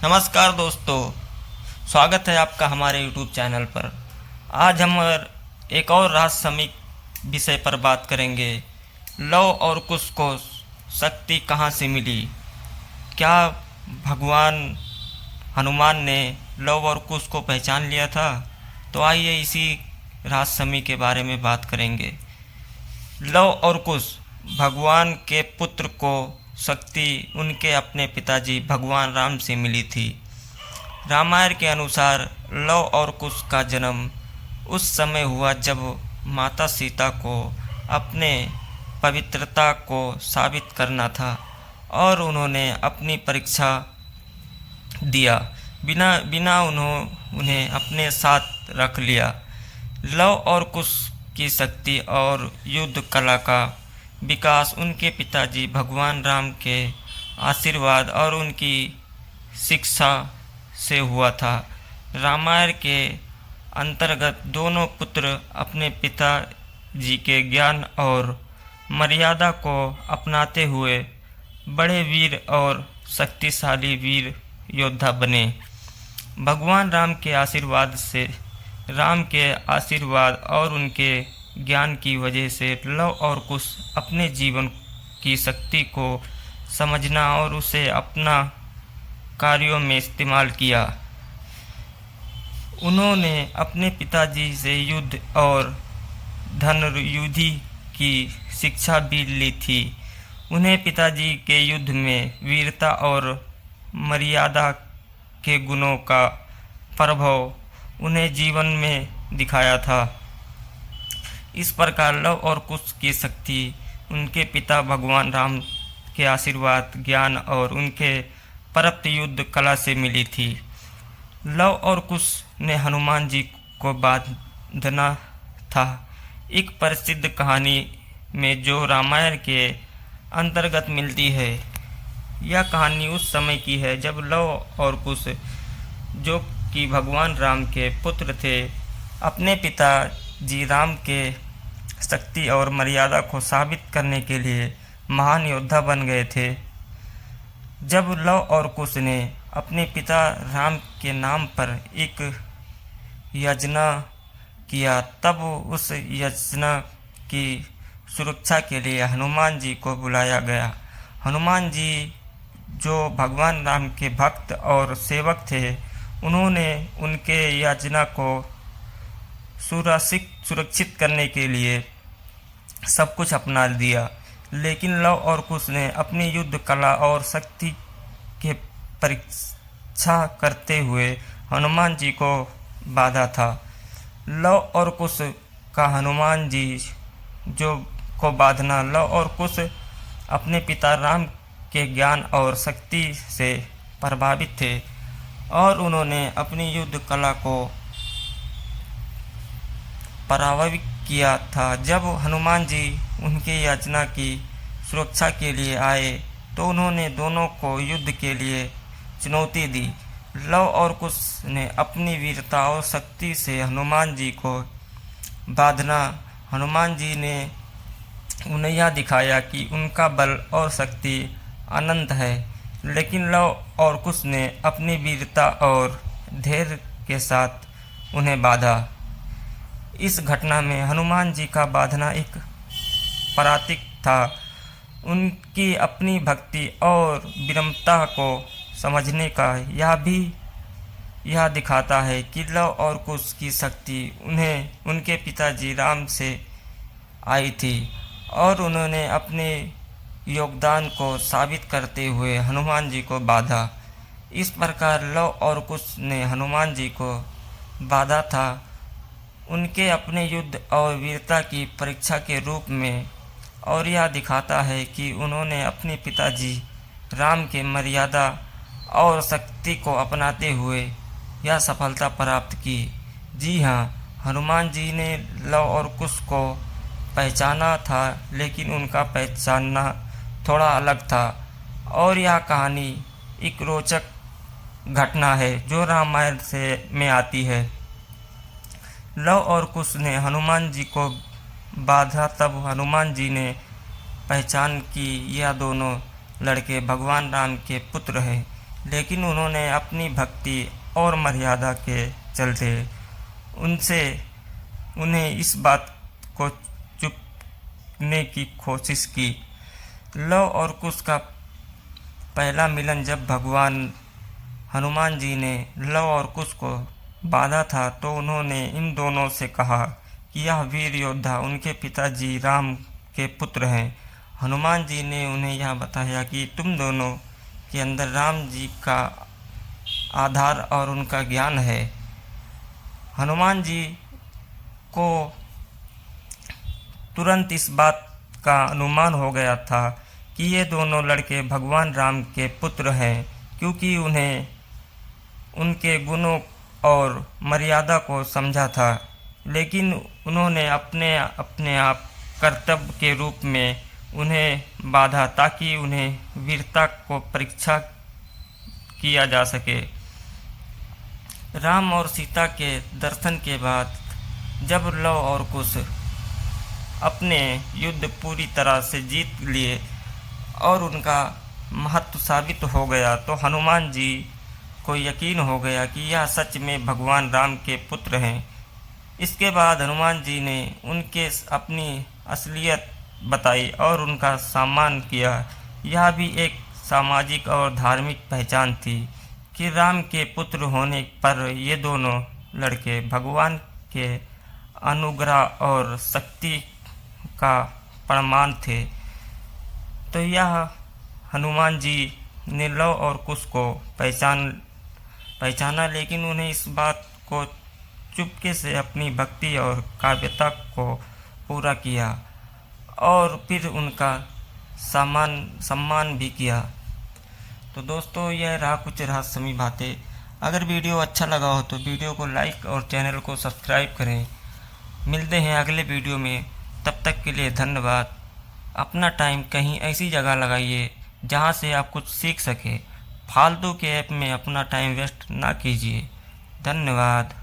नमस्कार दोस्तों, स्वागत है आपका हमारे यूट्यूब चैनल पर। आज हम एक और रहस्यमयी विषय पर बात करेंगे। लव और कुश को शक्ति कहाँ से मिली? क्या भगवान हनुमान ने लव और कुश को पहचान लिया था? तो आइए इसी रहस्यमयी के बारे में बात करेंगे। लव और कुश भगवान के पुत्र को शक्ति उनके अपने पिताजी भगवान राम से मिली थी। रामायण के अनुसार लव और कुश का जन्म उस समय हुआ जब माता सीता को अपने पवित्रता को साबित करना था और उन्होंने अपनी परीक्षा दिया। बिना बिना उन्हें अपने साथ रख लिया। लव और कुश की शक्ति और युद्ध कला का विकास उनके पिताजी भगवान राम के आशीर्वाद और उनकी शिक्षा से हुआ था। रामायण के अंतर्गत दोनों पुत्र अपने पिताजी के ज्ञान और मर्यादा को अपनाते हुए बड़े वीर और शक्तिशाली वीर योद्धा बने। भगवान राम के आशीर्वाद और उनके ज्ञान की वजह से लव और कुश अपने जीवन की शक्ति को समझना और उसे अपना कार्यों में इस्तेमाल किया। उन्होंने अपने पिताजी से युद्ध और धनुर्विधि की शिक्षा भी ली थी। उन्हें पिताजी के युद्ध में वीरता और मर्यादा के गुणों का प्रभाव उन्हें जीवन में दिखाया था। इस प्रकार लव और कुश की शक्ति उनके पिता भगवान राम के आशीर्वाद, ज्ञान और उनके प्राप्त युद्ध कला से मिली थी। लव और कुश ने हनुमान जी को बांधना था। एक प्रसिद्ध कहानी में जो रामायण के अंतर्गत मिलती है। यह कहानी उस समय की है जब लव और कुश, जो कि भगवान राम के पुत्र थे, अपने पिताजी राम के शक्ति और मर्यादा को साबित करने के लिए महान योद्धा बन गए थे। जब लव और कुश ने अपने पिता राम के नाम पर एक यज्ञ किया, तब उस यज्ञ की सुरक्षा के लिए हनुमान जी को बुलाया गया। हनुमान जी, जो भगवान राम के भक्त और सेवक थे, उन्होंने उनके यज्ञ को सुरक्षित करने के लिए सब कुछ अपना दिया। लेकिन लव और कुश ने अपनी युद्ध कला और शक्ति के परीक्षा करते हुए हनुमान जी को बाधा था। लव और कुश का हनुमान जी को बांधना। लव और कुश अपने पिता राम के ज्ञान और शक्ति से प्रभावित थे और उन्होंने अपनी युद्ध कला को प्रभावित किया था। जब हनुमान जी उनके याचना की सुरक्षा के लिए आए तो उन्होंने दोनों को युद्ध के लिए चुनौती दी। लव और कुश ने अपनी वीरता और शक्ति से हनुमान जी को बांधना। हनुमान जी ने उन्हें यह दिखाया कि उनका बल और शक्ति अनंत है। लेकिन लव और कुश ने अपनी वीरता और धैर्य के साथ उन्हें बांधा। इस घटना में हनुमान जी का बांधना एक प्रतीक था उनकी अपनी भक्ति और विनम्रता को समझने का। यह दिखाता है कि लव और कुश की शक्ति उन्हें उनके पिताजी राम से आई थी और उन्होंने अपने योगदान को साबित करते हुए हनुमान जी को बांधा। इस प्रकार लव और कुश ने हनुमान जी को बांधा था उनके अपने युद्ध और वीरता की परीक्षा के रूप में, और यह दिखाता है कि उन्होंने अपने पिताजी राम के मर्यादा और शक्ति को अपनाते हुए यह सफलता प्राप्त की। जी हाँ, हनुमान जी ने लव और कुश को पहचाना था, लेकिन उनका पहचानना थोड़ा अलग था। और यह कहानी एक रोचक घटना है जो रामायण में आती है। लव और कुश ने हनुमान जी को बाधा, तब हनुमान जी ने पहचान की यह दोनों लड़के भगवान राम के पुत्र हैं। लेकिन उन्होंने अपनी भक्ति और मर्यादा के चलते उन्हें इस बात को चुपने की कोशिश की। लव और कुश का पहला मिलन जब भगवान हनुमान जी ने लव और कुश को बांधा था, तो उन्होंने इन दोनों से कहा कि यह वीर योद्धा उनके पिताजी राम के पुत्र हैं। हनुमान जी ने उन्हें यह बताया कि तुम दोनों के अंदर राम जी का आधार और उनका ज्ञान है। हनुमान जी को तुरंत इस बात का अनुमान हो गया था कि ये दोनों लड़के भगवान राम के पुत्र हैं, क्योंकि उन्हें उनके गुणों और मर्यादा को समझा था। लेकिन उन्होंने अपने आप कर्तव्य के रूप में उन्हें बांधा, ताकि उन्हें वीरता को परीक्षा किया जा सके। राम और सीता के दर्शन के बाद जब लव और कुश अपने युद्ध पूरी तरह से जीत लिए और उनका महत्व साबित हो गया, तो हनुमान जी को यकीन हो गया कि यह सच में भगवान राम के पुत्र हैं। इसके बाद हनुमान जी ने उनके अपनी असलियत बताई और उनका सम्मान किया। यह भी एक सामाजिक और धार्मिक पहचान थी कि राम के पुत्र होने पर ये दोनों लड़के भगवान के अनुग्रह और शक्ति का प्रमाण थे। तो यह हनुमान जी ने लव और कुश को पहचाना, लेकिन उन्हें इस बात को चुपके से अपनी भक्ति और काव्यता को पूरा किया और फिर उनका सम्मान भी किया। तो दोस्तों, यह रहा कुछ रहस्यमयी बातें। अगर वीडियो अच्छा लगा हो तो वीडियो को लाइक और चैनल को सब्सक्राइब करें। मिलते हैं अगले वीडियो में, तब तक के लिए धन्यवाद। अपना टाइम कहीं ऐसी जगह लगाइए जहां से आप कुछ सीख सकें। फालतू के ऐप में अपना टाइम वेस्ट ना कीजिए। धन्यवाद।